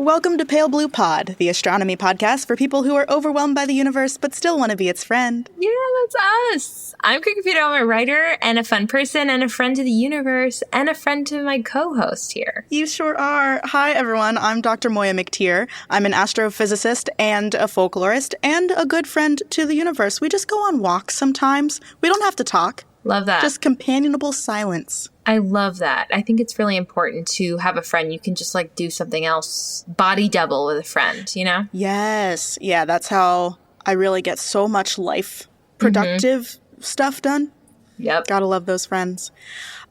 Welcome to Pale Blue Pod, the astronomy podcast for people who are overwhelmed by the universe but still want to be its friend. Yeah, that's us. I'm Corinne Caputo. I'm a writer and a fun person and a friend to the universe and a friend to my co-host here. You sure are. Hi, everyone. I'm Dr. Moiya McTier. I'm an astrophysicist and a folklorist and a good friend to the universe. We just go on walks sometimes. We don't have to talk. Love that. Just companionable silence. I love that. I think it's really important to have a friend you can just like do something else, body double with a friend, you know? Yes. Yeah, that's how I really get so much life productive stuff done. Yep. Gotta love those friends.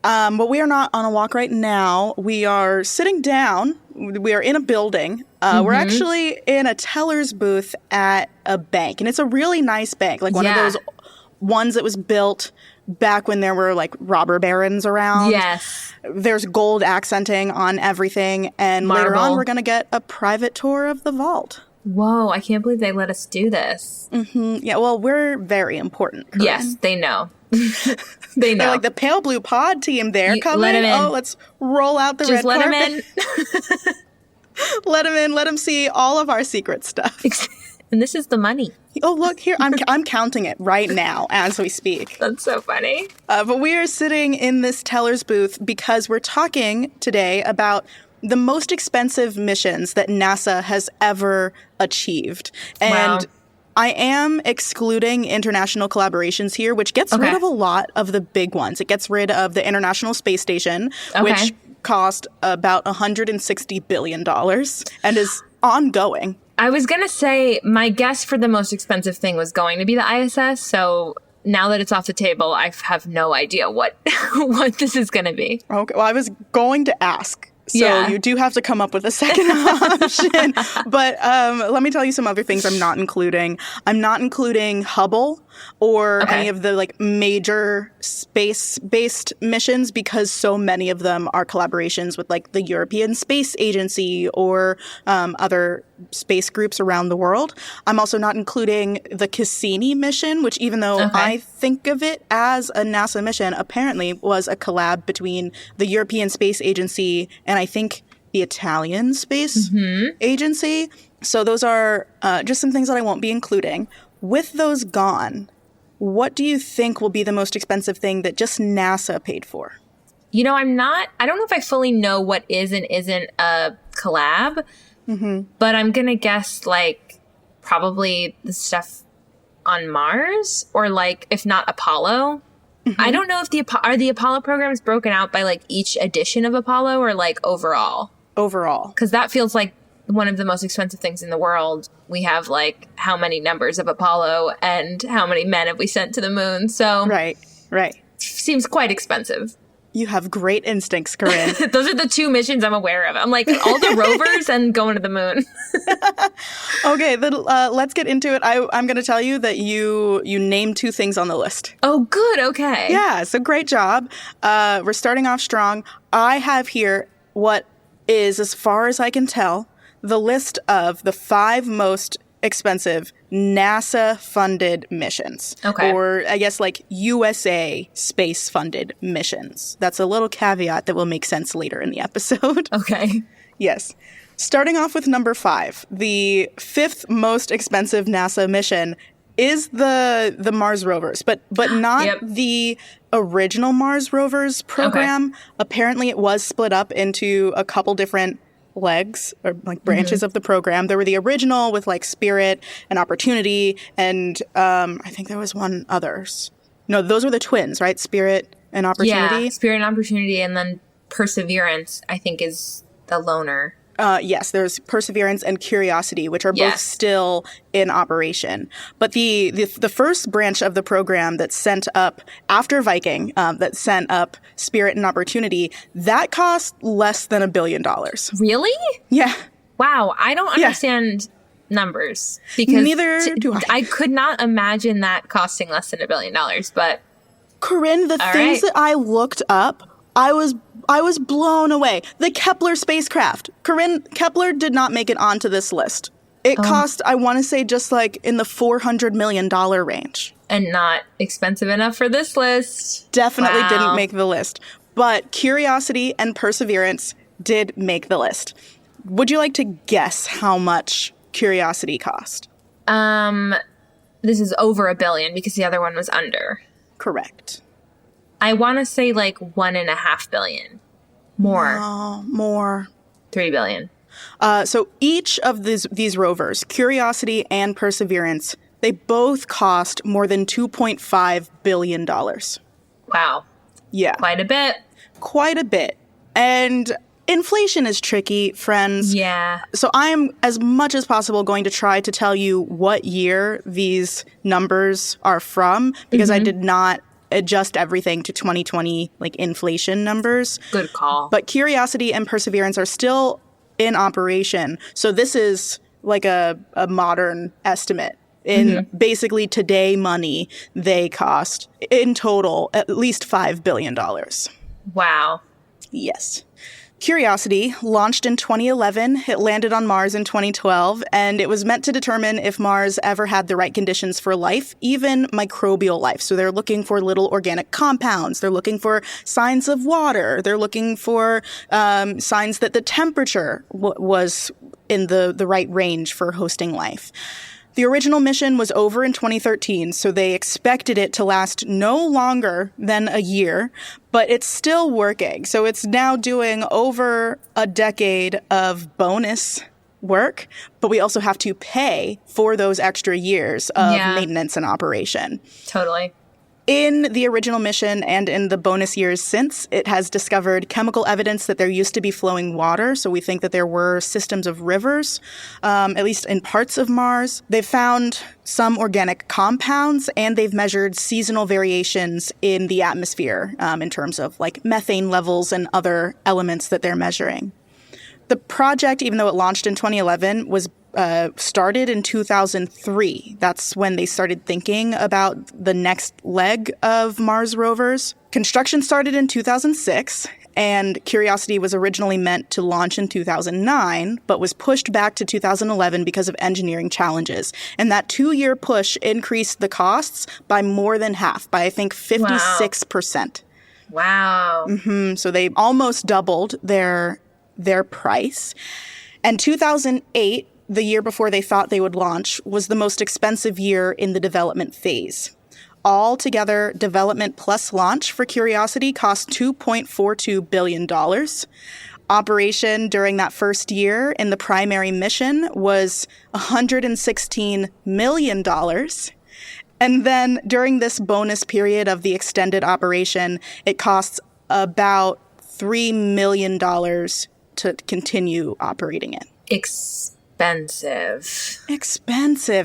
But we are not on a walk right now. We are sitting down. We are in a building. We're actually in a teller's booth at a bank. And it's a really nice bank, like one of those ones that was built back when there were like robber barons around. Yes. There's gold accenting on everything. And later on, we're going to get a private tour of the vault. Whoa, I can't believe they let us do this. Yeah, well, we're very important, Corinne. Yes, they know. They know. They're like the Pale Blue Pod team there coming. Let 'em in. Oh, let's roll out the Just red carpet. let them in. Let them in. Let them see all of our secret stuff. And this is the money. Oh, look here. I'm counting it right now as we speak. That's so funny. But we are sitting in this teller's booth because we're talking today about the most expensive missions that NASA has ever achieved. And I am excluding international collaborations here, which gets rid of a lot of the big ones. It gets rid of the International Space Station, which cost about $160 billion and is ongoing. I was going to say my guess for the most expensive thing was going to be the ISS. So now that it's off the table, I have no idea what this is going to be. Okay. Well, I was going to ask. So you do have to come up with a second option. But let me tell you some other things I'm not including. I'm not including Hubble or any of the like major space-based missions because so many of them are collaborations with like the European Space Agency or other space groups around the world. I'm also not including the Cassini mission, which even though I think of it as a NASA mission, apparently was a collab between the European Space Agency and I think the Italian Space Agency. So those are just some things that I won't be including. With those gone, what do you think will be the most expensive thing that just NASA paid for? You know, I don't know if I fully know what is and isn't a collab, but I'm going to guess like probably the stuff on Mars or like, if not Apollo. I don't know if are the Apollo programs broken out by like each edition of Apollo or like overall? Overall. Because that feels like one of the most expensive things in the world. We have like how many numbers of Apollo and how many men have we sent to the moon. So right. Seems quite expensive. You have great instincts, Corinne. Those are the two missions I'm aware of. I'm like all the rovers and going to the moon. Okay, then let's get into it. I'm going to tell you that you named two things on the list. Oh, good. Okay. Yeah, so great job. We're starting off strong. I have here what is, as far as I can tell, the list of the 5 most expensive NASA-funded missions. Okay. Or, I guess, like, USA space-funded missions. That's a little caveat that will make sense later in the episode. Okay. Yes. Starting off with number 5, the 5th most expensive NASA mission is the Mars rovers, but not the original Mars rovers program. Apparently, it was split up into a couple different legs or like branches of the program. There were the original with like Spirit and Opportunity, and I think there was one others. No, those were the twins, right? Spirit and Opportunity. Yeah, Spirit and Opportunity, and then Perseverance, I think, is the loner. Yes, there's Perseverance and Curiosity, which are both still in operation. But the first branch of the program that sent up after Viking, that sent up Spirit and Opportunity, that cost less than $1 billion. Really? Yeah. Wow, I don't understand numbers because neither do I. I could not imagine that costing less than $1 billion. But Corinne, the things that I looked up, I was blown away. The Kepler spacecraft. Corinne, Kepler did not make it onto this list. It cost, I want to say, just like in the $400 million range. And not expensive enough for this list. Definitely didn't make the list. But Curiosity and Perseverance did make the list. Would you like to guess how much Curiosity cost? This is over $1 billion because the other one was under. Correct. I want to say like $1.5 billion. More. No, more. $3 billion. So each of these rovers, Curiosity and Perseverance, they both cost more than $2.5 billion. Wow. Yeah. Quite a bit. Quite a bit. And inflation is tricky, friends. Yeah. So I'm, as much as possible, going to try to tell you what year these numbers are from, because I did not adjust everything to 2020, like, inflation numbers. Good call. But Curiosity and Perseverance are still in operation. So this is like a modern estimate. In basically today money, they cost, in total, at least $5 billion. Wow. Yes. Curiosity launched in 2011. It landed on Mars in 2012, and it was meant to determine if Mars ever had the right conditions for life, even microbial life. So they're looking for little organic compounds. They're looking for signs of water. They're looking for signs that the temperature was in the right range for hosting life. The original mission was over in 2013, so they expected it to last no longer than a year, but it's still working. So it's now doing over a decade of bonus work, but we also have to pay for those extra years of maintenance and operation. Totally. In the original mission and in the bonus years since, it has discovered chemical evidence that there used to be flowing water. So we think that there were systems of rivers, at least in parts of Mars. They've found some organic compounds, and they've measured seasonal variations in the atmosphere in terms of like methane levels and other elements that they're measuring. The project, even though it launched in 2011, was started in 2003. That's when they started thinking about the next leg of Mars rovers. Construction started in 2006, and Curiosity was originally meant to launch in 2009, but was pushed back to 2011 because of engineering challenges. And that 2-year push increased the costs by more than half, by I think 56%. Wow. So they almost doubled their price. And 2008, the year before they thought they would launch, was the most expensive year in the development phase. Altogether, development plus launch for Curiosity cost $2.42 billion. Operation during that first year in the primary mission was $116 million. And then during this bonus period of the extended operation, it costs about $3 million to continue operating it. Expensive.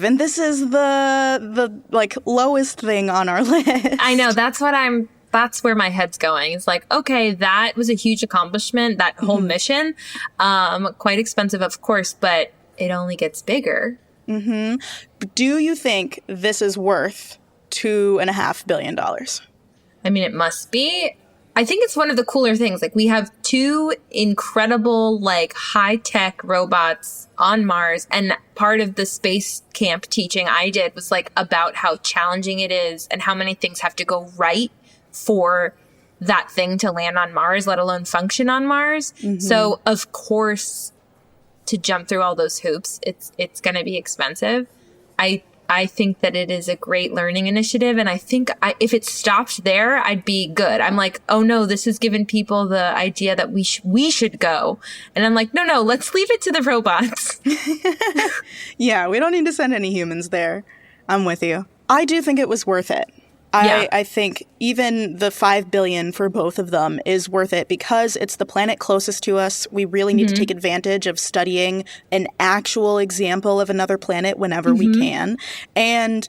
And this is the like lowest thing on our list. I know. That's where my head's going. It's like, okay, that was a huge accomplishment, that whole mission. Quite expensive, of course, but it only gets bigger. Do you think this is worth $2.5 billion? I mean, it must be. I think it's one of the cooler things. Like, we have 2 incredible, like, high-tech robots on Mars. And part of the space camp teaching I did was, like, about how challenging it is and how many things have to go right for that thing to land on Mars, let alone function on Mars. So, of course, to jump through all those hoops, it's going to be expensive. I think that it is a great learning initiative. And I think if it stopped there, I'd be good. I'm like, oh no, this has given people the idea that we should go. And I'm like, no, let's leave it to the robots. Yeah, we don't need to send any humans there. I'm with you. I do think it was worth it. I think even the $5 billion for both of them is worth it because it's the planet closest to us. We really need to take advantage of studying an actual example of another planet whenever we can. And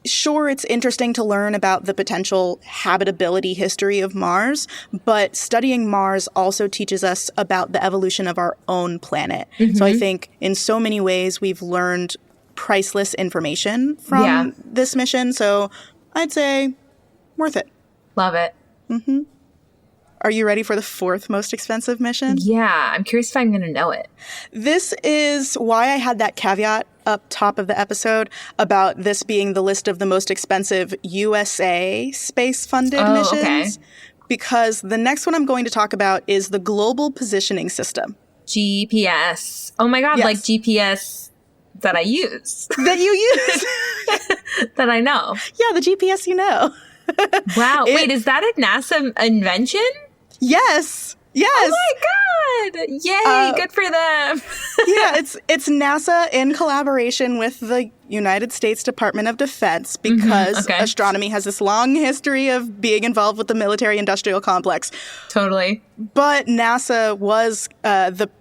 sure, it's interesting to learn about the potential habitability history of Mars, but studying Mars also teaches us about the evolution of our own planet. So I think in so many ways we've learned priceless information from this mission. So I'd say worth it. Love it. Are you ready for the 4th most expensive mission? Yeah, I'm curious if I'm going to know it. This is why I had that caveat up top of the episode about this being the list of the most expensive USA space-funded missions. Because the next one I'm going to talk about is the Global Positioning System. GPS. Oh my God, Yes. like GPS that I use. That you use. That I know. Yeah, the GPS you know. Wow. Wait, is that a NASA invention? Yes. Yes. Oh my God. Yay. Good for them. Yeah, it's NASA in collaboration with the United States Department of Defense because astronomy has this long history of being involved with the military-industrial complex. Totally. But NASA was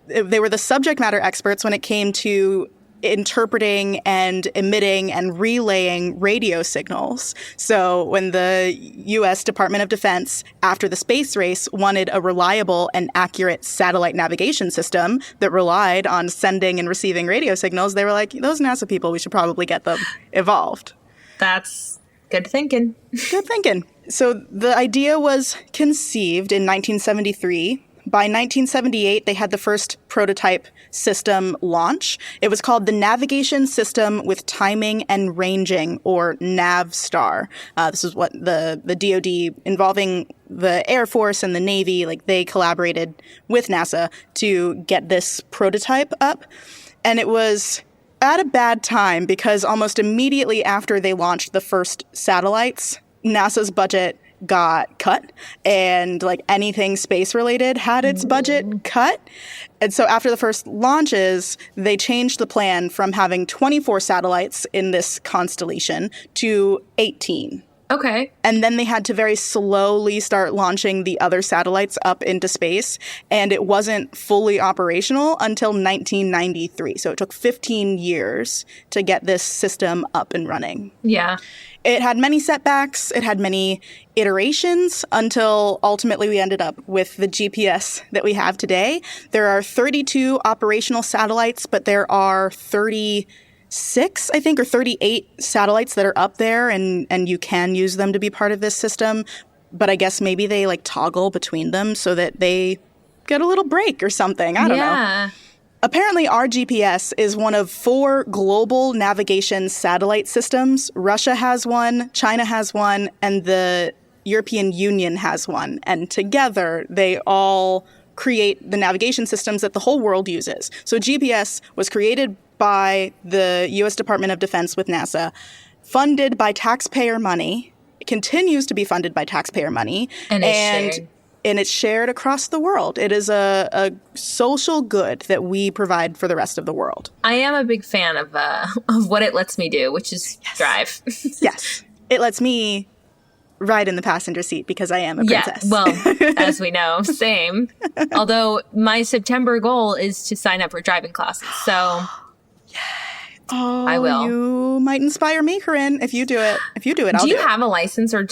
they were the subject matter experts when it came to interpreting and emitting and relaying radio signals. So when the U.S. Department of Defense, after the space race, wanted a reliable and accurate satellite navigation system that relied on sending and receiving radio signals, they were like, those NASA people, we should probably get them evolved. That's good thinking. Good thinking. So the idea was conceived in 1973. By 1978, they had the first prototype system launch. It was called the Navigation System with Timing and Ranging, or NavStar. This is what the DoD, involving the Air Force and the Navy, like they collaborated with NASA to get this prototype up. And it was at a bad time because almost immediately after they launched the first satellites, NASA's budget got cut, and like anything space related had its budget cut. And so after the first launches, they changed the plan from having 24 satellites in this constellation to 18. Okay. And then they had to very slowly start launching the other satellites up into space. And it wasn't fully operational until 1993. So it took 15 years to get this system up and running. Yeah. It had many setbacks. It had many iterations until ultimately we ended up with the GPS that we have today. There are 32 operational satellites, but there are 36, I think, or 38 satellites that are up there, and you can use them to be part of this system. But I guess maybe they like toggle between them so that they get a little break or something. I don't know. Apparently, our GPS is one of 4 global navigation satellite systems. Russia has one, China has one, and the European Union has one. And together, they all create the navigation systems that the whole world uses. So GPS was created by the U.S. Department of Defense with NASA, funded by taxpayer money. It continues to be funded by taxpayer money. And it's shared across the world. It is a social good that we provide for the rest of the world. I am a big fan of what it lets me do, which is drive. Yes. It lets me ride in the passenger seat because I am a princess. Yeah, well, as we know, same. Although my September goal is to sign up for driving classes. So I will. You might inspire me, Corinne, if you do it. If you do it, I'll do it. Do you have a license or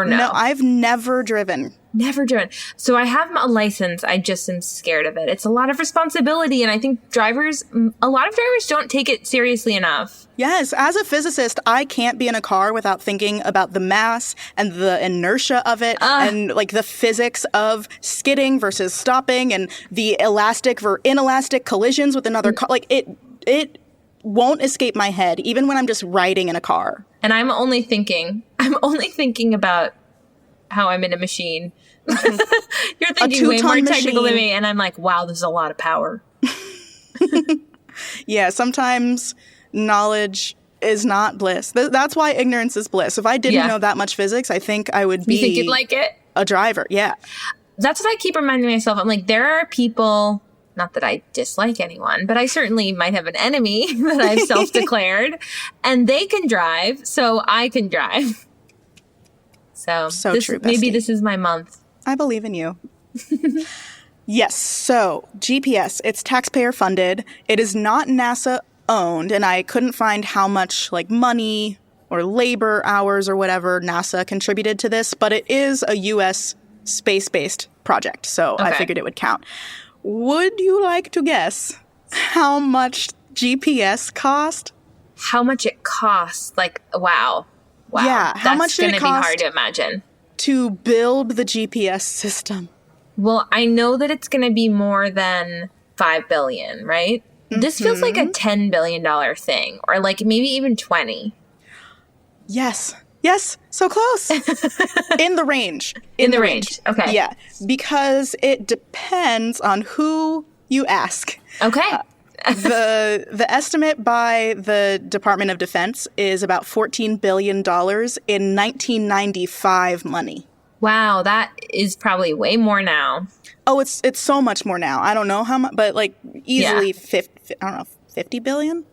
no? No, I've never driven. Never driven. So I have a license. I just am scared of it. It's a lot of responsibility. And I think a lot of drivers don't take it seriously enough. Yes. As a physicist, I can't be in a car without thinking about the mass and the inertia of it and like the physics of skidding versus stopping and the elastic or inelastic collisions with another car. Like it won't escape my head, even when I'm just riding in a car. And I'm only thinking about how I'm in a machine. You're thinking way more technical than me, and I'm like, wow, this is a lot of power. Yeah, sometimes knowledge is not bliss. That's why ignorance is bliss. If I didn't know that much physics, I think I would be You think you'd like it? A driver, yeah. That's what I keep reminding myself. I'm like, there are people, not that I dislike anyone, but I certainly might have an enemy that I've self-declared, and they can drive, so I can drive. So true, bestie. Maybe this is my month. I believe in you. Yes. So GPS, it's taxpayer funded. It is not NASA owned. And I couldn't find how much like money or labor hours or whatever NASA contributed to this, but it is a U.S. space-based project. So I figured it would count. Would you like to guess how much GPS cost? How much it costs? Like, wow. Yeah. How much did it cost? That's going to be hard to imagine. To build the GPS system. Well, I know that it's going to be more than $5 billion, right? Mm-hmm. This feels like a $10 billion thing, or like maybe even 20. Yes. Yes. So close. In the range. In the range. Okay. Yeah. Because it depends on who you ask. Okay. The estimate by the Department of Defense is about $14 billion in 1995 money. Wow, that is probably way more now. Oh, it's so much more now. I don't know how much, but like easily 50 billion.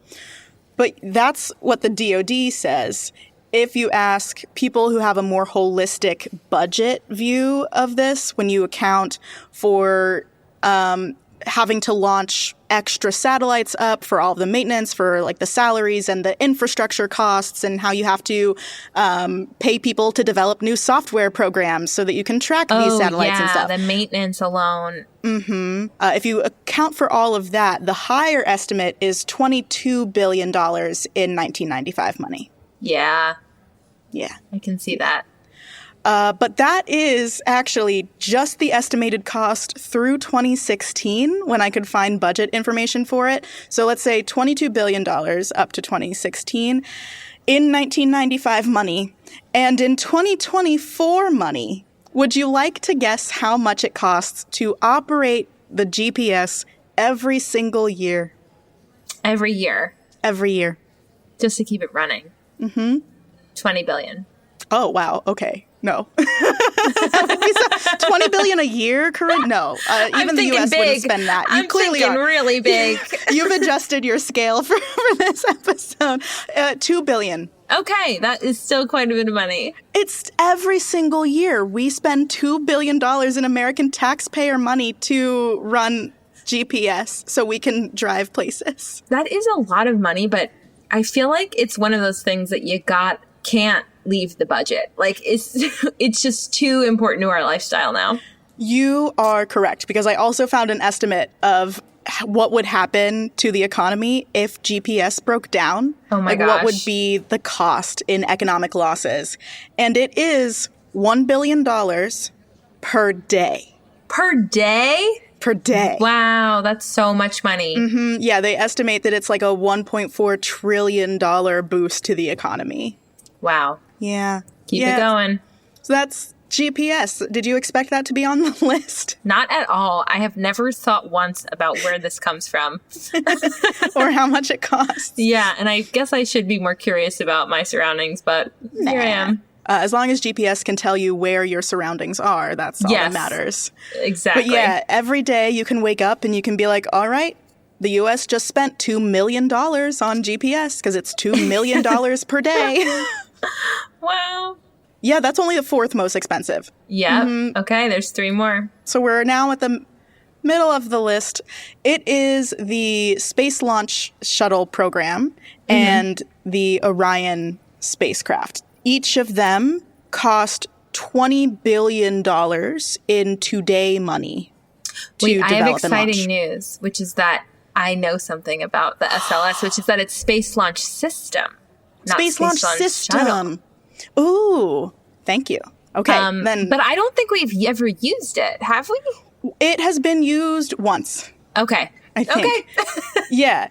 But that's what the DoD says. If you ask people who have a more holistic budget view of this, when you account for having to launch extra satellites up for all of the maintenance, for like the salaries and the infrastructure costs, and how you have to pay people to develop new software programs so that you can track these satellites and stuff. The maintenance alone. Mm-hmm. If you account for all of that, the higher estimate is $22 billion in 1995 money. Yeah. Yeah. I can see that. But that is actually just the estimated cost through 2016 when I could find budget information for it. So let's say $22 billion up to 2016 in 1995 money. And in 2024 money, would you like to guess how much it costs to operate the GPS every single year? Every year? Every year. Just to keep it running? Mm-hmm. 20 billion. Oh, wow. Okay. No. 20 billion a year, Corinne? No. Even the U.S. wouldn't spend that. I'm thinking really big. You've adjusted your scale for this episode. 2 billion. Okay. That is still quite a bit of money. It's every single year. We spend $2 billion in American taxpayer money to run GPS so we can drive places. That is a lot of money, but I feel like it's one of those things that can't leave the budget. Like, it's just too important to our lifestyle now. You are correct, because I also found an estimate of what would happen to the economy if GPS broke down. Oh my gosh. What would be the cost in economic losses? And it is $1 billion per day. Per day? Per day. Wow, that's so much money. Mm-hmm. Yeah, they estimate that it's like a $1.4 trillion boost to the economy. Wow. Yeah. Keep it going. So that's GPS. Did you expect that to be on the list? Not at all. I have never thought once about where this comes from. Or how much it costs. Yeah, and I guess I should be more curious about my surroundings, but here I am. As long as GPS can tell you where your surroundings are, that's all that matters. Exactly. But yeah, every day you can wake up and you can be like, all right, the U.S. just spent $2 million on GPS because it's $2 million per day. Wow. Yeah, that's only the fourth most expensive. Yeah. Mm-hmm. Okay, there's 3 more. So we're now at the middle of the list. It is the Space Launch Shuttle program and the Orion spacecraft. Each of them cost $20 billion in today money to develop I have and exciting launch. news, which is that I know something about the SLS, which is that it's Space Launch System. Space Launch System. Ooh, thank you. Okay, then. But I don't think we've ever used it, have we? It has been used once. Okay. I think. Okay. Yeah.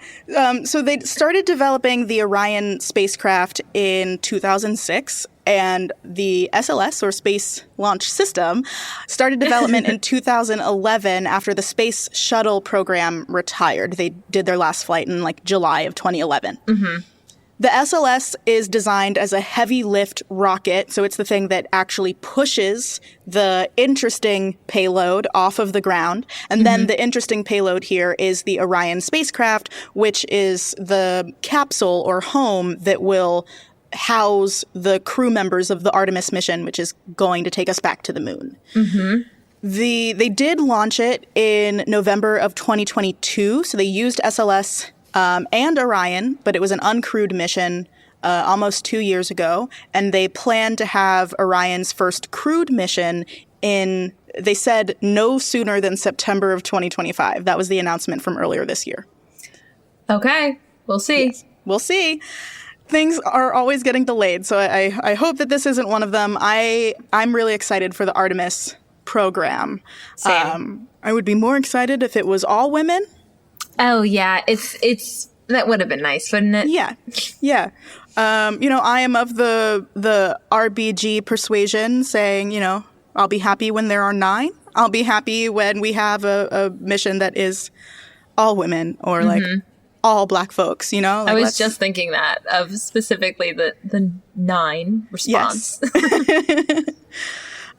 So they started developing the Orion spacecraft in 2006, and the SLS, or Space Launch System, started development in 2011 after the Space Shuttle program retired. They did their last flight in like July of 2011. Mm-hmm. The SLS is designed as a heavy lift rocket, so it's the thing that actually pushes the interesting payload off of the ground. And then the interesting payload here is the Orion spacecraft, which is the capsule or home that will house the crew members of the Artemis mission, which is going to take us back to the moon. Mm-hmm. They did launch it in November of 2022, so they used SLS and Orion, but it was an uncrewed mission almost 2 years ago. And they plan to have Orion's first crewed mission they said, no sooner than September of 2025. That was the announcement from earlier this year. Okay, we'll see. Yes, we'll see. Things are always getting delayed, so I hope that this isn't one of them. I'm really excited for the Artemis program. Same. I would be more excited if it was all women. Oh yeah, it's that would have been nice, wouldn't it? Yeah, yeah. I am of the RBG persuasion, saying, I'll be happy when there are 9. I'll be happy when we have a mission that is all women or like all Black folks, you know? Like, I was just thinking that of specifically the 9 response. Yes.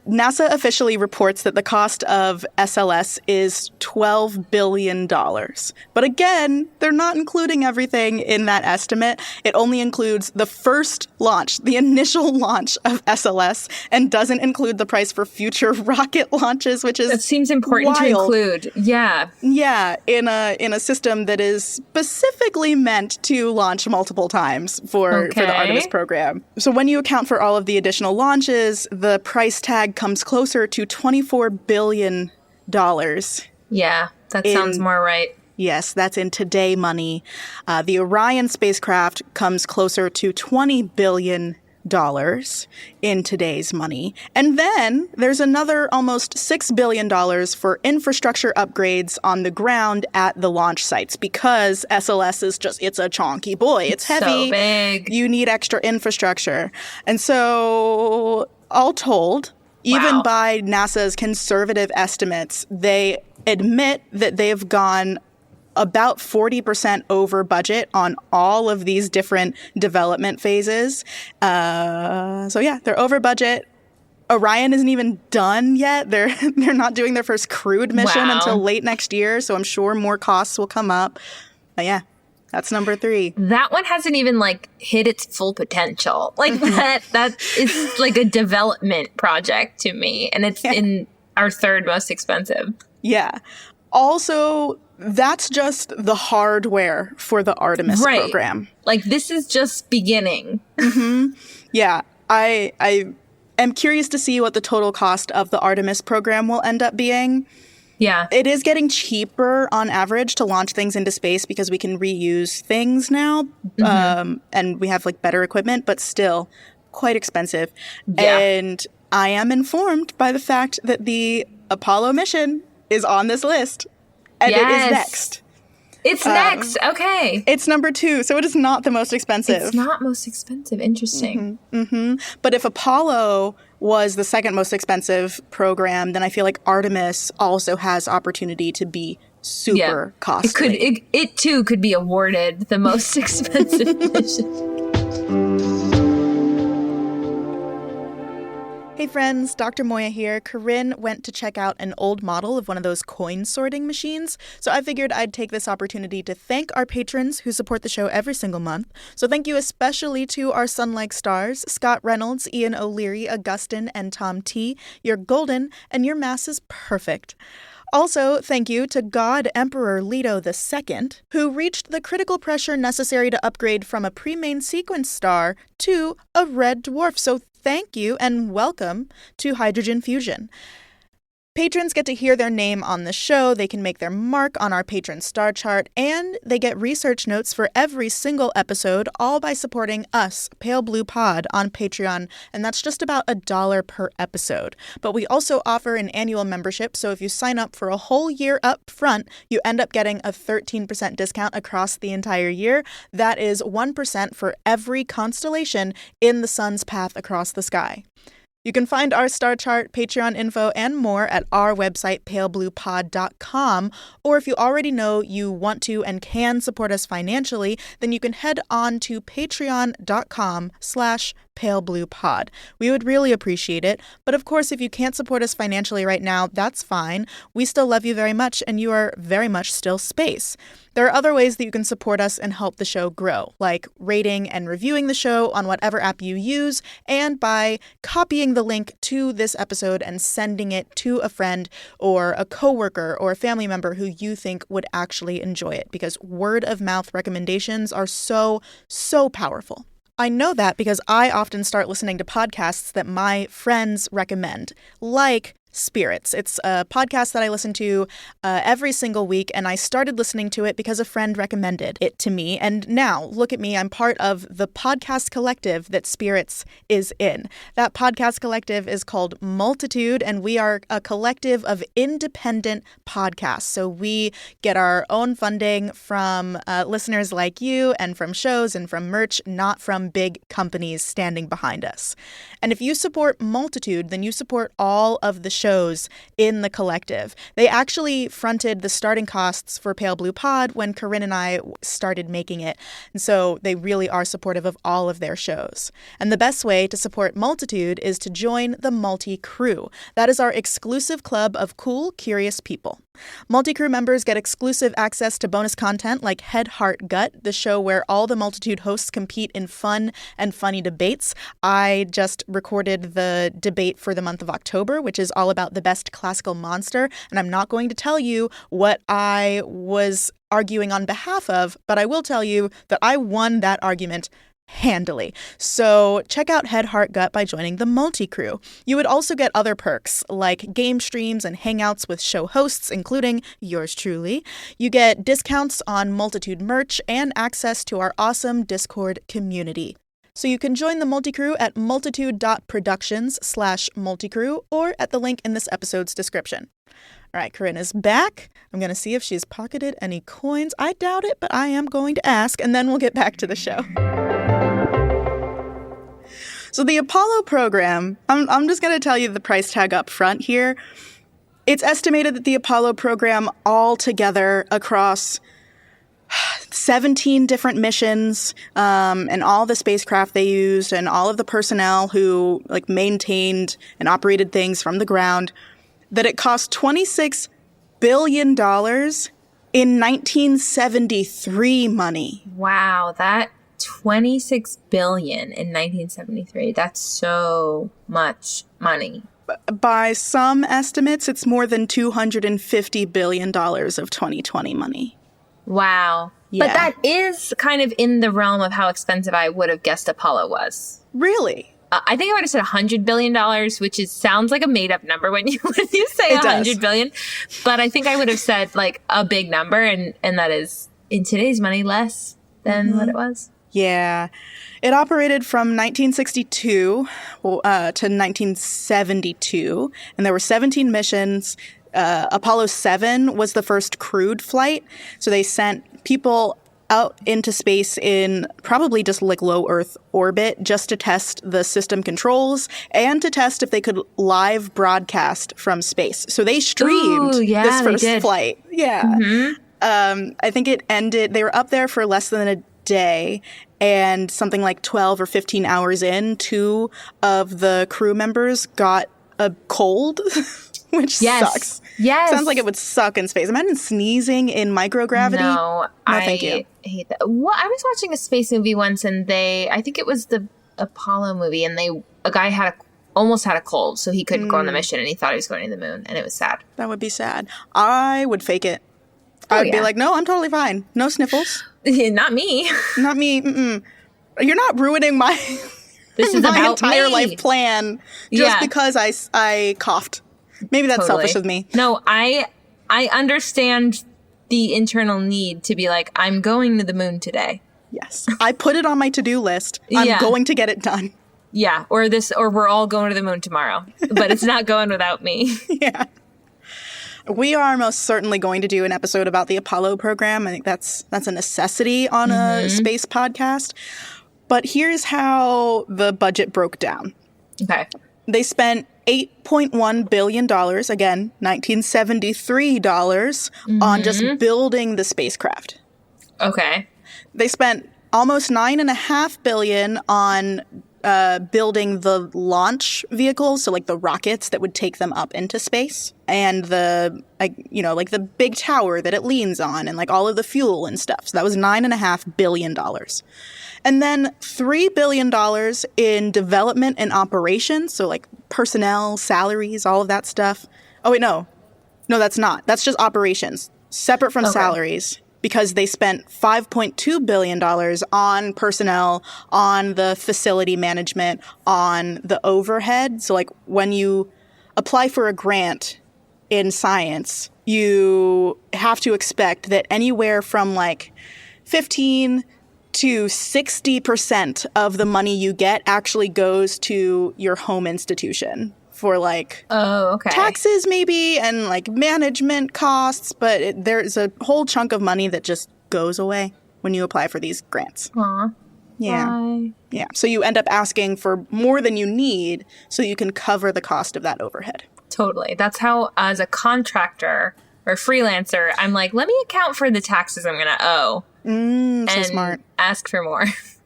NASA officially reports that the cost of SLS is $12 billion. But again, they're not including everything in that estimate. It only includes the first launch, the initial launch of SLS, and doesn't include the price for future rocket launches, which is It seems important to include. Yeah. Yeah, in a system that is specifically meant to launch multiple times for the Artemis program. So when you account for all of the additional launches, the price tag comes closer to $24 billion. Yeah, that sounds more right. Yes, that's in today money. The Orion spacecraft comes closer to $20 billion in today's money. And then there's another almost $6 billion for infrastructure upgrades on the ground at the launch sites because SLS is it's a chonky boy. It's heavy. So big. You need extra infrastructure. And so all told, even by NASA's conservative estimates, they admit that they've gone about 40% over budget on all of these different development phases. So yeah, they're over budget. Orion isn't even done yet. They're not doing their first crewed mission until late next year, so I'm sure more costs will come up. But yeah, that's number 3. That one hasn't even hit its full potential. That is like a development project to me, and it's in our 3rd most expensive. Yeah. Also, that's just the hardware for the Artemis program. This is just beginning. Yeah. I am curious to see what the total cost of the Artemis program will end up being. Yeah. It is getting cheaper on average to launch things into space because we can reuse things now. And we have better equipment, but still quite expensive. Yeah. And I am informed by the fact that the Apollo mission is on this list. And it is next. It's next. Okay. It's number 2, so it is not the most expensive. It's not most expensive. Interesting. But if Apollo was the 2nd most expensive program, then I feel like Artemis also has opportunity to be super costly. It too could be awarded the most expensive mission. Hey friends, Dr. Moiya here. Corinne went to check out an old model of one of those coin sorting machines, so I figured I'd take this opportunity to thank our patrons who support the show every single month. So thank you especially to our sun-like stars, Scott Reynolds, Ian O'Leary, Augustin, and Tom T. You're golden, and your mass is perfect. Also, thank you to God Emperor Leto II, who reached the critical pressure necessary to upgrade from a pre-main sequence star to a red dwarf. So thank you and welcome to hydrogen fusion. Patrons get to hear their name on the show, they can make their mark on our patron star chart, and they get research notes for every single episode, all by supporting us, Pale Blue Pod, on Patreon, and that's just about $1 per episode. But we also offer an annual membership, so if you sign up for a whole year up front, you end up getting a 13% discount across the entire year. That is 1% for every constellation in the sun's path across the sky. You can find our star chart, Patreon info, and more at our website, palebluepod.com. Or if you already know you want to and can support us financially, then you can head on to patreon.com/palebluepod. We would really appreciate it. But of course, if you can't support us financially right now, that's fine. We still love you very much, and you are very much still space. There are other ways that you can support us and help the show grow, like rating and reviewing the show on whatever app you use, and by copying the link to this episode and sending it to a friend or a coworker or a family member who you think would actually enjoy it, because word of mouth recommendations are so powerful. I know that because I often start listening to podcasts that my friends recommend, like Spirits. It's a podcast that I listen to every single week, and I started listening to it because a friend recommended it to me. And now, look at me, I'm part of the podcast collective that Spirits is in. That podcast collective is called Multitude, and we are a collective of independent podcasts. So we get our own funding from listeners like you, and from shows and from merch, not from big companies standing behind us. And if you support Multitude, then you support all of the shows in the collective. They actually fronted the starting costs for Pale Blue Pod when Corinne and I started making it. And so they really are supportive of all of their shows. And the best way to support Multitude is to join the Multi-Crew. That is our exclusive club of cool, curious people. Multi-Crew members get exclusive access to bonus content like Head, Heart, Gut, the show where all the Multitude hosts compete in fun and funny debates. I just recorded the debate for the month of October, which is all about the best classical monster, and I'm not going to tell you what I was arguing on behalf of, but I will tell you that I won that argument handily. So check out Head, Heart, Gut by joining the Multi-Crew. You would also get other perks like game streams and hangouts with show hosts, including yours truly. You get discounts on Multitude merch and access to our awesome Discord community. So you can join the Multi-Crew at multitude.productions/multicrew or at the link in this episode's description. All right, Corinne is back. I'm going to see if she's pocketed any coins. I doubt it, but I am going to ask, and then we'll get back to the show. So the Apollo program, I'm just going to tell you the price tag up front here. It's estimated that the Apollo program altogether across 17 different missions, and all the spacecraft they used and all of the personnel who maintained and operated things from the ground, that it cost $26 billion in 1973 money. Wow, that 26 billion in 1973. That's so much money. By some estimates, it's more than $250 billion of 2020 money. Wow. Yeah. But that is kind of in the realm of how expensive I would have guessed Apollo was. Really? I think I would have said $100 billion, which sounds like a made-up number when you say $100 billion. But I think I would have said a big number, and that is, in today's money, less than what it was. Yeah. It operated from 1962 to 1972, and there were 17 missions. Apollo 7 was the first crewed flight, so they sent people out into space in probably just low Earth orbit just to test the system controls and to test if they could live broadcast from space. So they streamed this first flight. Yeah. Mm-hmm. I think it ended, they were up there for less than a day, and something like 12 or 15 hours in, 2 of the crew members got a cold, which sucks. Yes. Sounds like it would suck in space. Imagine sneezing in microgravity. No, thank you. I hate that. Well, I was watching a space movie once, and I think it was the Apollo movie, and a guy almost had a cold, so he couldn't go on the mission, and he thought he was going to the moon, and it was sad. That would be sad. I would fake it. I'd be like, no, I'm totally fine. No sniffles. Not me. Not me. Mm-mm. You're not ruining my my entire life plan just because I coughed. Maybe that's selfish of me. No, I understand the internal need to be like, I'm going to the moon today. Yes. I put it on my to-do list. I'm going to get it done. Yeah. Or we're all going to the moon tomorrow. But it's not going without me. Yeah. We are most certainly going to do an episode about the Apollo program. I think that's a necessity on a space podcast. But here's how the budget broke down. Okay. They spent $8.1 billion, again, 1973 dollars, on just building the spacecraft. Okay. They spent almost $9.5 billion on building the launch vehicles, so the rockets that would take them up into space, and the big tower that it leans on, and all of the fuel and stuff. So that was $9.5 billion. And then $3 billion in development and operations, so personnel, salaries, all of that stuff. Oh, wait, no, that's not. That's just operations, separate from salaries, because they spent $5.2 billion on personnel, on the facility management, on the overhead. So when you apply for a grant in science, you have to expect that anywhere from 15 to 60% of the money you get actually goes to your home institution for taxes maybe and management costs, but there's a whole chunk of money that just goes away when you apply for these grants. Aw. Yeah. Bye. Yeah. So you end up asking for more than you need so you can cover the cost of that overhead. Totally. That's how, as a contractor or freelancer, I'm like, let me account for the taxes I'm going to owe. So smart. Ask for more.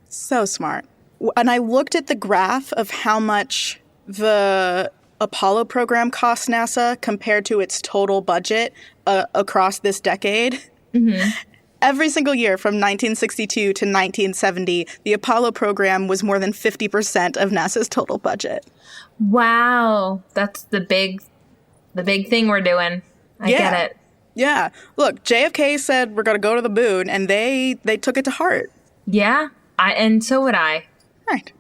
So smart. And I looked at the graph of how much the Apollo program cost NASA compared to its total budget across this decade. Mm-hmm. Every single year from 1962 to 1970, the Apollo program was more than 50% of NASA's total budget. Wow. That's the big thing we're doing. I get it. Yeah. Look, JFK said we're going to go to the moon, and they took it to heart. Yeah. And so would I. Right.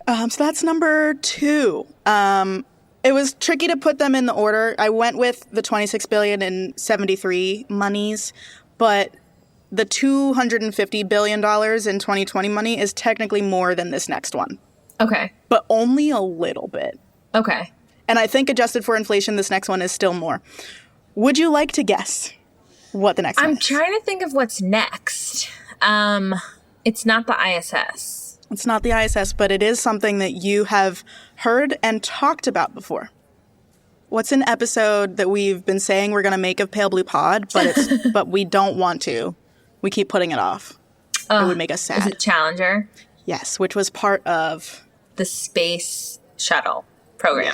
So that's number 2. It was tricky to put them in the order. I went with the $26 billion and 73 monies, but the $250 billion in 2020 money is technically more than this next one. Okay. But only a little bit. Okay. And I think adjusted for inflation, this next one is still more. Would you like to guess what the next one is? I'm trying to think of what's next. It's not the ISS. It's not the ISS, but it is something that you have heard and talked about before. What's an episode that we've been saying we're going to make of Pale Blue Pod, but we don't want to? We keep putting it off. It would make us sad. Is it Challenger? Yes, which was part of the Space Shuttle program.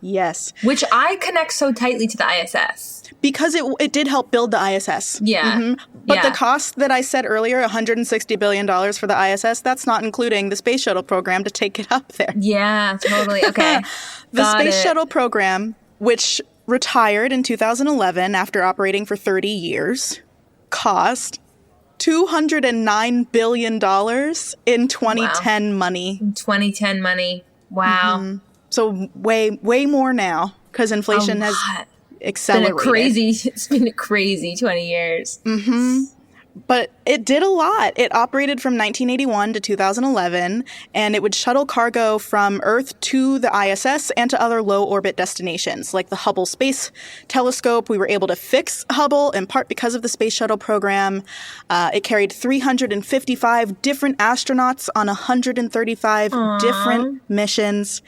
Yes. Which I connect so tightly to the ISS. Because it did help build the ISS. Yeah. Mm-hmm. But the cost that I said earlier, $160 billion for the ISS, that's not including the Space Shuttle program to take it up there. Yeah, totally. Okay. The Space Shuttle program, which retired in 2011 after operating for 30 years, cost $209 billion in 2010 money. In 2010 money. Wow. Mm-hmm. So way more now because inflation has accelerated. It's been a crazy 20 years. Mm-hmm. But it did a lot. It operated from 1981 to 2011, and it would shuttle cargo from Earth to the ISS and to other low-orbit destinations, like the Hubble Space Telescope. We were able to fix Hubble, in part because of the Space Shuttle program. It carried 355 different astronauts on 135 different missions.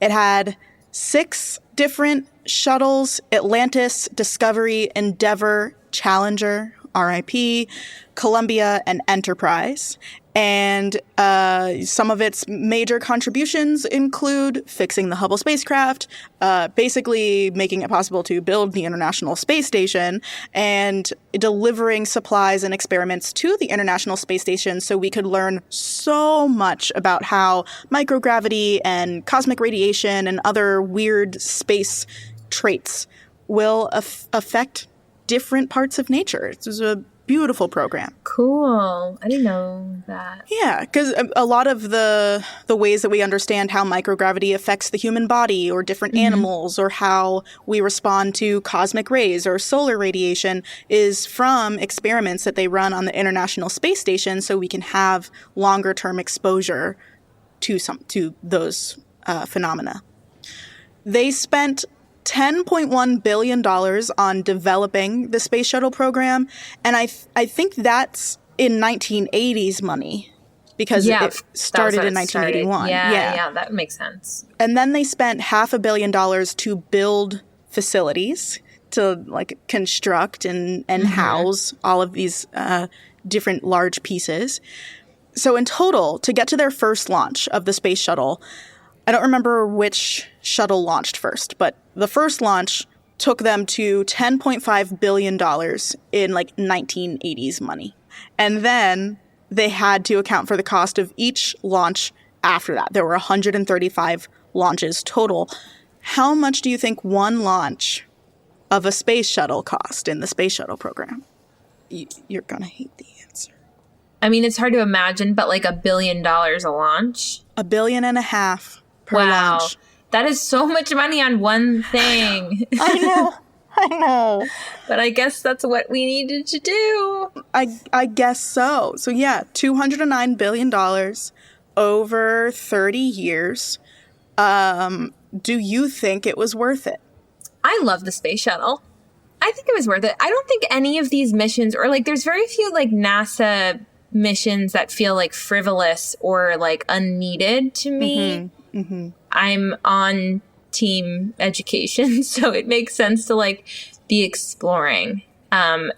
It had 6 different shuttles: Atlantis, Discovery, Endeavour, Challenger, RIP, Columbia, and Enterprise. And some of its major contributions include fixing the Hubble spacecraft, basically making it possible to build the International Space Station, and delivering supplies and experiments to the International Space Station so we could learn so much about how microgravity and cosmic radiation and other weird space traits will affect different parts of nature. It was a beautiful program. Cool. I didn't know that. Yeah, because a lot of the ways that we understand how microgravity affects the human body or different animals or how we respond to cosmic rays or solar radiation is from experiments that they run on the International Space Station so we can have longer term exposure to those phenomena. They spent $10.1 billion on developing the Space Shuttle program, and I think that's in 1980s money because it started in 1981. Yeah, that makes sense. And then they spent $500 million to build facilities to construct and house all of these different large pieces. So in total, to get to their first launch of the Space Shuttle, I don't remember which shuttle launched first, but the first launch took them to $10.5 billion in 1980s money. And then they had to account for the cost of each launch after that. There were 135 launches total. How much do you think one launch of a space shuttle cost in the Space Shuttle program? You're going to hate the answer. I mean, it's hard to imagine, but $1 billion a launch? $1.5 billion per launch. That is so much money on one thing. I know. But I guess that's what we needed to do. I guess so. So yeah, $209 billion over 30 years. Do you think it was worth it? I love the Space Shuttle. I think it was worth it. I don't think any of these missions, or there's very few NASA missions that feel frivolous or unneeded to me. Mm-hmm. I'm on team education. So it makes sense to like be exploring. And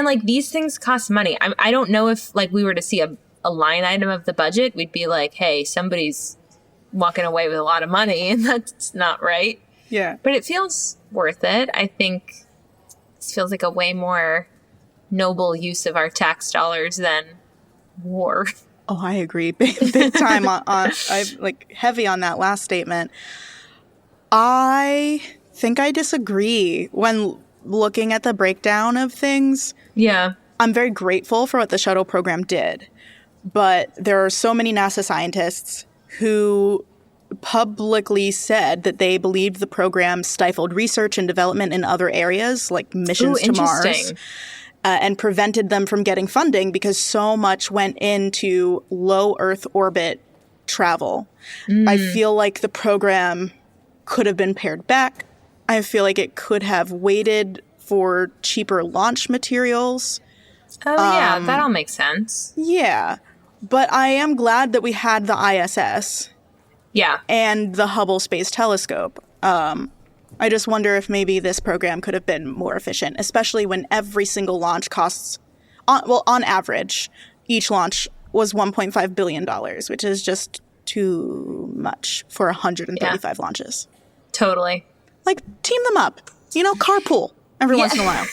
like these things cost money. I don't know if like we were to see a line item of the budget, we'd be like, hey, somebody's walking away with a lot of money, and that's not right. Yeah. But it feels worth it. I think this feels like a way more noble use of our tax dollars than war. Oh, I agree. Big time on I'm like heavy on that last statement. I think I disagree when looking at the breakdown of things. Yeah. I'm very grateful for what the shuttle program did, but there are so many NASA scientists who publicly said that they believed the program stifled research and development in other areas, like missions to Mars, and prevented them from getting funding because so much went into low Earth orbit travel. I feel like the program could have been pared back. I feel like it could have waited for cheaper launch materials. Oh, yeah, that all makes sense. Yeah, but I am glad that we had the ISS. Yeah. And the Hubble Space Telescope. I just wonder if maybe this program could have been more efficient, especially when every single launch costs, on average, each launch was $1.5 billion, which is just too much for 135 launches. Totally. Like, team them up. Carpool every once in a while.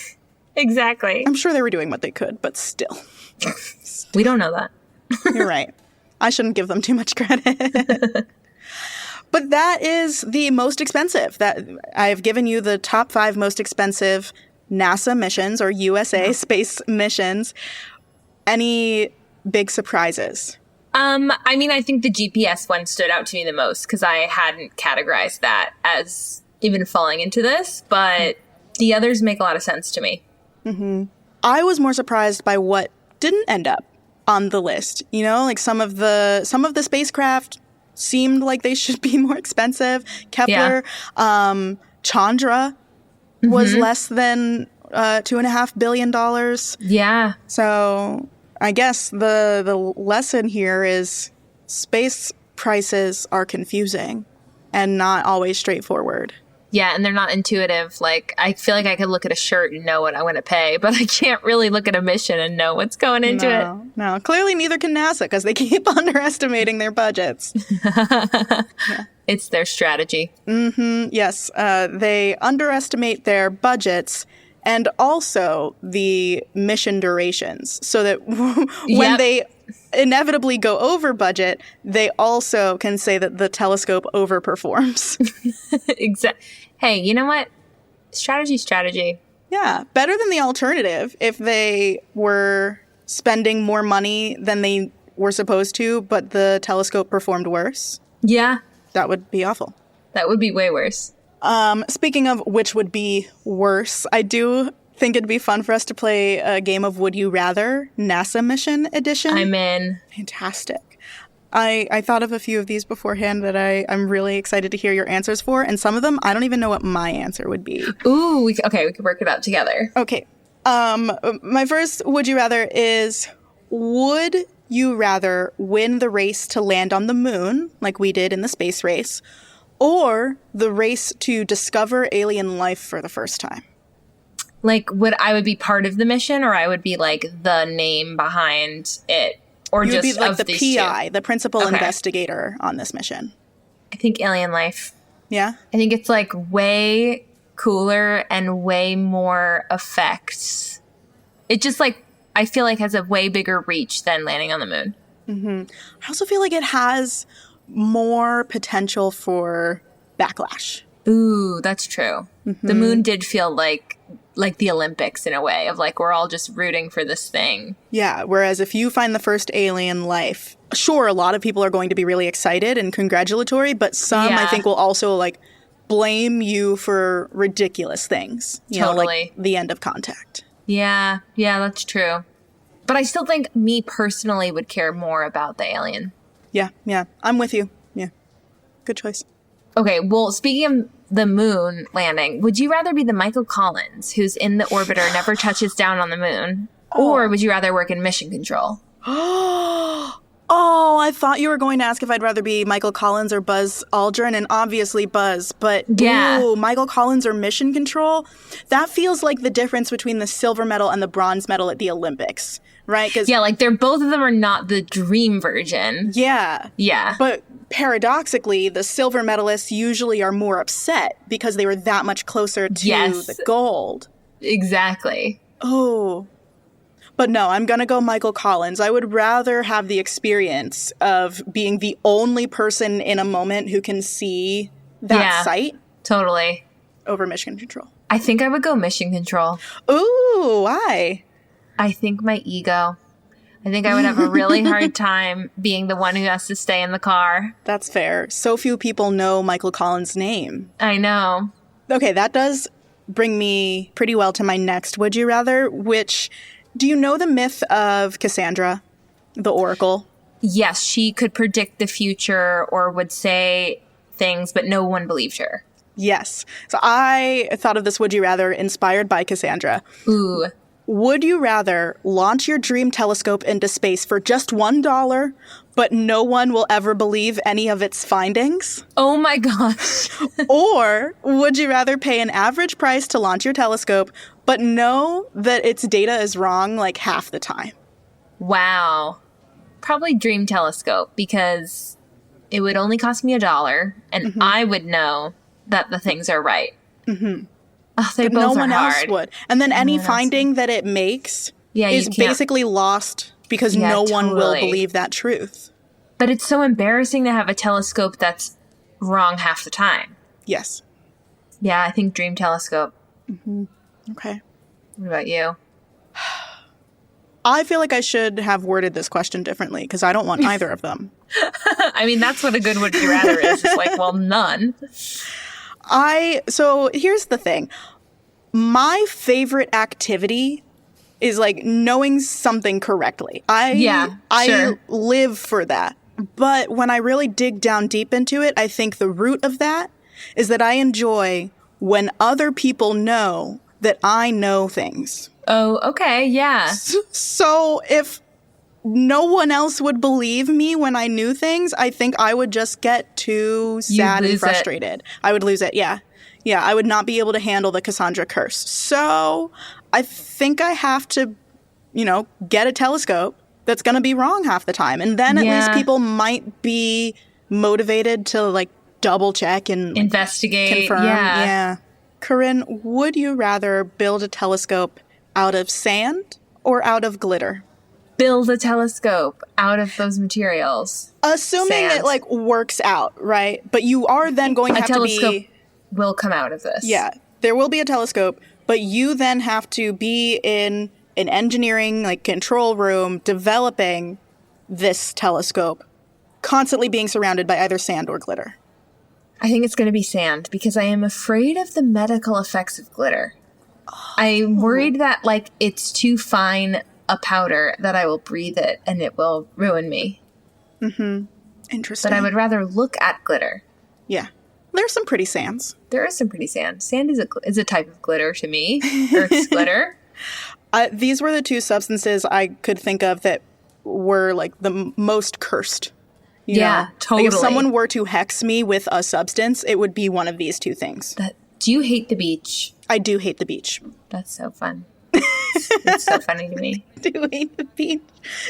Exactly. I'm sure they were doing what they could, but still. We don't know that. You're right. I shouldn't give them too much credit. But that is the most expensive. That I've given you the top 5 most expensive NASA missions or USA space missions. Any big surprises? I mean, I think the GPS one stood out to me the most because I hadn't categorized that as even falling into this, but the others make a lot of sense to me. Mm-hmm. I was more surprised by what didn't end up on the list. Like some of the spacecraft seemed like they should be more expensive. Kepler, Chandra was less than $2.5 billion. Yeah. So I guess the lesson here is space prices are confusing and not always straightforward. Yeah, and they're not intuitive. Like, I feel like I could look at a shirt and know what I want to pay, but I can't really look at a mission and know what's going into it. No, clearly neither can NASA because they keep underestimating their budgets. It's their strategy. Yes, they underestimate their budgets and also the mission durations so that when they inevitably go over budget, they also can say that the telescope overperforms. Exactly. Hey, you know what? Strategy. Yeah, better than the alternative if they were spending more money than they were supposed to, but the telescope performed worse. Yeah. That would be awful. That would be way worse. Speaking of which would be worse, I do think it'd be fun for us to play a game of Would You Rather NASA Mission Edition. I'm in. Fantastic. I thought of a few of these beforehand that I'm really excited to hear your answers for, and some of them, I don't even know what my answer would be. Ooh, we could work it out together. Okay. My first Would You Rather is, would you rather win the race to land on the moon, like we did in the space race, or the race to discover alien life for the first time? Like, would I be part of the mission, or I would be like the name behind it? Or you would just be like of the these PI, two? the principal investigator on this mission. I think alien life. Yeah? I think it's like way cooler and way more effects. It just like, I feel like has a way bigger reach than landing on the moon. I also feel like it has more potential for backlash. Ooh, that's true. The moon did feel like the Olympics in a way of like, we're all just rooting for this thing. Yeah. Whereas if you find the first alien life, sure, a lot of people are going to be really excited and congratulatory, but some I think will also like blame you for ridiculous things. You know, like the end of contact. Yeah. Yeah, that's true. But I still think me personally would care more about the alien. Yeah. Yeah. I'm with you. Yeah. Good choice. Okay. Well, speaking of the moon landing, would you rather be the Michael Collins who's in the orbiter, never touches down on the moon? Or would you rather work in mission control? Oh, I thought you were going to ask if I'd rather be Michael Collins or Buzz Aldrin, and obviously Buzz. But ooh, Michael Collins or Mission Control? That feels like the difference between the silver medal and the bronze medal at the Olympics, right? Yeah, like they're both of them are not the dream version. Yeah. Yeah. But paradoxically, the silver medalists usually are more upset because they were that much closer to the gold. Exactly. Oh. But no, I'm going to go Michael Collins. I would rather have the experience of being the only person in a moment who can see that sight. Totally. Over Mission Control. I think I would go Mission Control. Ooh, why? I think my ego. I think I would have a really hard time being the one who has to stay in the car. That's fair. So few people know Michael Collins' name. I know. Okay, that does bring me pretty well to my next Would You Rather, which... Do you know the myth of Cassandra, the Oracle? Yes, she could predict the future or would say things, but no one believed her. Yes. So I thought of this Would You Rather inspired by Cassandra. Ooh. Would you rather launch your dream telescope into space for just $1, but no one will ever believe any of its findings? Oh my gosh. Or would you rather pay an average price to launch your telescope, but know that its data is wrong like half the time? Wow. Probably dream telescope because it would only cost me $1 and I would know that the things are right. Mm-hmm. Oh, they but both no are one hard. else would. And then any finding that it makes is basically lost because no one will believe that truth. But it's so embarrassing to have a telescope that's wrong half the time. Yes. Yeah, I think dream telescope. Mm-hmm. Okay. What about you? I feel like I should have worded this question differently because I don't want either of them. I mean, that's what a good would you rather is. It's like, well, none. So here's the thing. My favorite activity is like knowing something correctly. I live for that. But when I really dig down deep into it, I think the root of that is that I enjoy when other people know that I know things. Oh, okay. Yeah. So if no one else would believe me when I knew things, I think I would just get too sad and frustrated. I would lose it. Yeah. Yeah. I would not be able to handle the Cassandra curse. So I think I have to, get a telescope that's going to be wrong half the time. And then at least people might be motivated to like double check and investigate. Confirm. Yeah. Corinne, would you rather build a telescope out of sand or out of glitter? Build a telescope out of those materials. Assuming it like works out, right? But you are then going to have to be... A telescope will come out of this. Yeah. There will be a telescope, but you then have to be in an engineering like control room developing this telescope, constantly being surrounded by either sand or glitter. I think it's going to be sand because I am afraid of the medical effects of glitter. Oh. I'm worried that like it's too fine a powder that I will breathe it and it will ruin me. Mm-hmm. Interesting. But I would rather look at glitter. Yeah. There's some pretty sands. There is some pretty sand. Sand is a type of glitter to me. Earth's glitter. These were the two substances I could think of that were like the most cursed. You know? Totally. Like if someone were to hex me with a substance, it would be one of these two things. Do you hate the beach? I do hate the beach. That's so fun. It's so funny to me. I do hate the beach.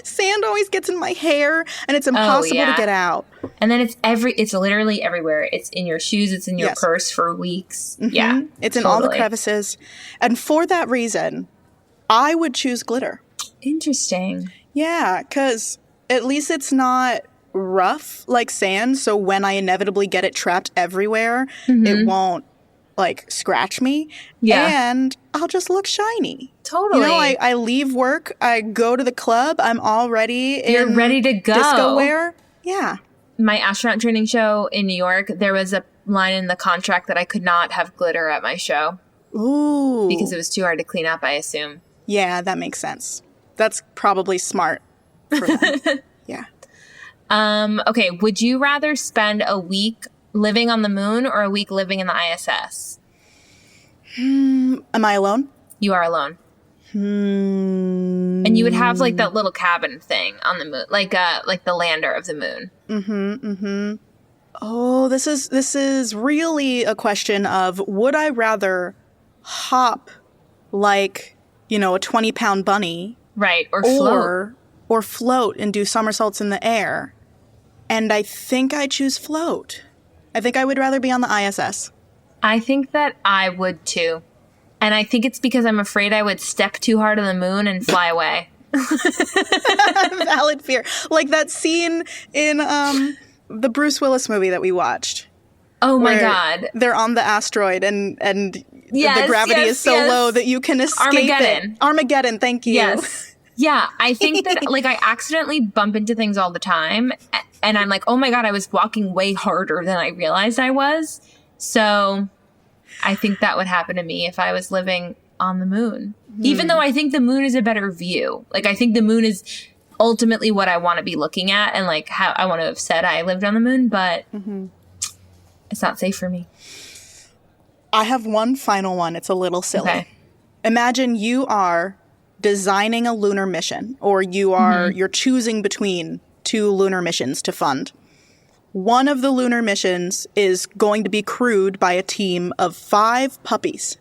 Sand always gets in my hair, and it's impossible to get out. And then it's literally everywhere. It's in your shoes. It's in your purse for weeks. Mm-hmm. Yeah, it's in all the crevices. And for that reason, I would choose glitter. Interesting. Yeah, because at least it's not rough like sand, so when I inevitably get it trapped everywhere, it won't like scratch me. And I'll just look shiny. Totally. I leave work, I go to the club, I'm all ready. You're ready to go. Disco wear. Yeah. My astronaut training show in New York, there was a line in the contract that I could not have glitter at my show. Ooh. Because it was too hard to clean up, I assume. Yeah, that makes sense. That's probably smart for them. Yeah. Okay, would you rather spend a week living on the moon or a week living in the ISS? Am I alone? You are alone. And you would have like that little cabin thing on the moon, like the lander of the moon. Oh, this is really a question of, would I rather hop like, a 20-pound bunny, right, or float and do somersaults in the air? And I think I choose float. I think I would rather be on the ISS. I think that I would too. And I think it's because I'm afraid I would step too hard on the moon and fly away. Valid fear. Like that scene in the Bruce Willis movie that we watched. Oh my God. They're on the asteroid and the gravity is so low that you can escape it. Armageddon, thank you. Yes. Yeah, I think that like I accidentally bump into things all the time and I'm like, oh my God, I was walking way harder than I realized I was. So I think that would happen to me if I was living on the moon. Even though I think the moon is a better view. Like, I think the moon is ultimately what I want to be looking at and, like, how I want to have said I lived on the moon, but it's not safe for me. I have one final one. It's a little silly. Okay. Imagine you are designing a lunar mission, or you're choosing between 2 lunar missions to fund. One of the lunar missions is going to be crewed by a team of 5 puppies.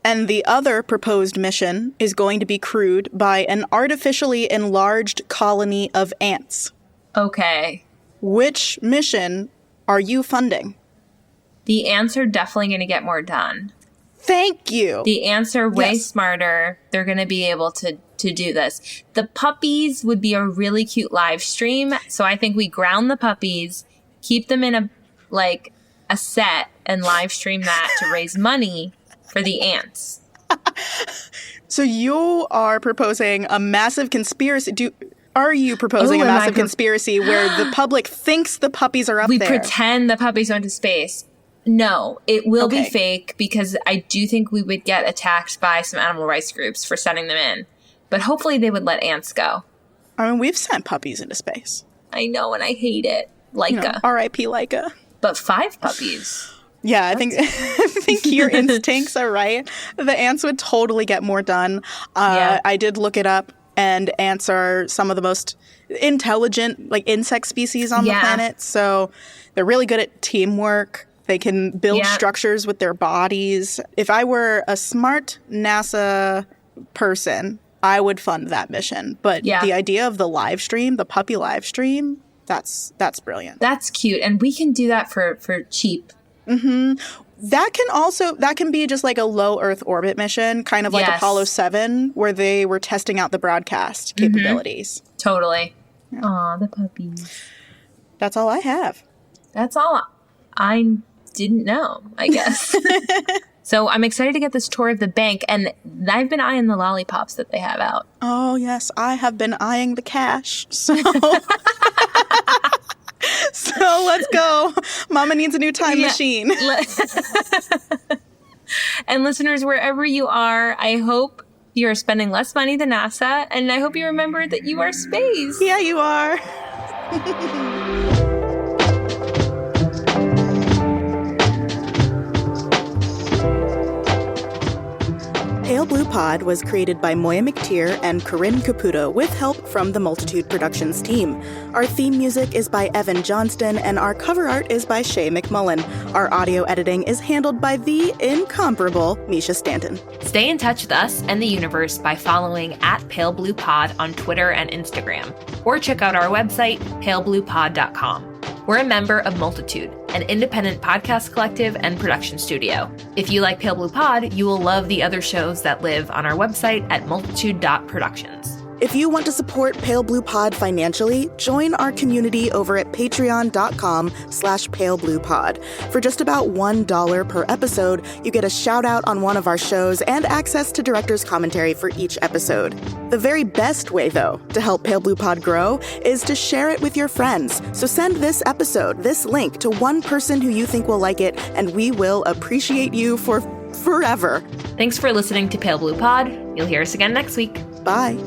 And the other proposed mission is going to be crewed by an artificially enlarged colony of ants. Okay. Which mission are you funding? The ants are definitely going to get more done. Thank you. The ants are way smarter. They're going to be able to do this. The puppies would be a really cute live stream. So I think we ground the puppies, keep them in a set, and live stream that to raise money for the ants. So you are proposing a massive conspiracy. Are you proposing a massive conspiracy where the public thinks the puppies are up there? We pretend the puppies went to space. No, it will be fake because I do think we would get attacked by some animal rights groups for sending them in. But hopefully they would let ants go. I mean, we've sent puppies into space. I know, and I hate it. Laika. R.I.P. Laika. But 5 puppies. Yeah, I think your instincts are right. The ants would totally get more done. I did look it up, and ants are some of the most intelligent insect species on the planet. So they're really good at teamwork. They can build structures with their bodies. If I were a smart NASA person, I would fund that mission. But the idea of the live stream, the puppy live stream, that's brilliant. That's cute. And we can do that for cheap. That can be just like a low Earth orbit mission, kind of like Apollo 7, where they were testing out the broadcast capabilities. Totally. Aw, the puppies. That's all I have. That's all I didn't know, I guess. So I'm excited to get this tour of the bank, and I've been eyeing the lollipops that they have out. Oh, yes. I have been eyeing the cash. So let's go. Mama needs a new time machine. And listeners, wherever you are, I hope you are spending less money than NASA, and I hope you remember that you are space. Yeah, you are. Pale Blue Pod was created by Moiya McTier and Corinne Caputo with help from the Multitude Productions team. Our theme music is by Evan Johnston, and our cover art is by Shay McMullen. Our audio editing is handled by the incomparable Misha Stanton. Stay in touch with us and the universe by following @PaleBluePod on Twitter and Instagram, or check out our website, palebluepod.com. We're a member of Multitude, an independent podcast collective and production studio. If you like Pale Blue Pod, you will love the other shows that live on our website at multitude.productions. If you want to support Pale Blue Pod financially, join our community over at patreon.com/palebluepod. For just about $1 per episode, you get a shout out on one of our shows and access to director's commentary for each episode. The very best way, though, to help Pale Blue Pod grow is to share it with your friends. So send this link to one person who you think will like it, and we will appreciate you for forever. Thanks for listening to Pale Blue Pod. You'll hear us again next week. Bye.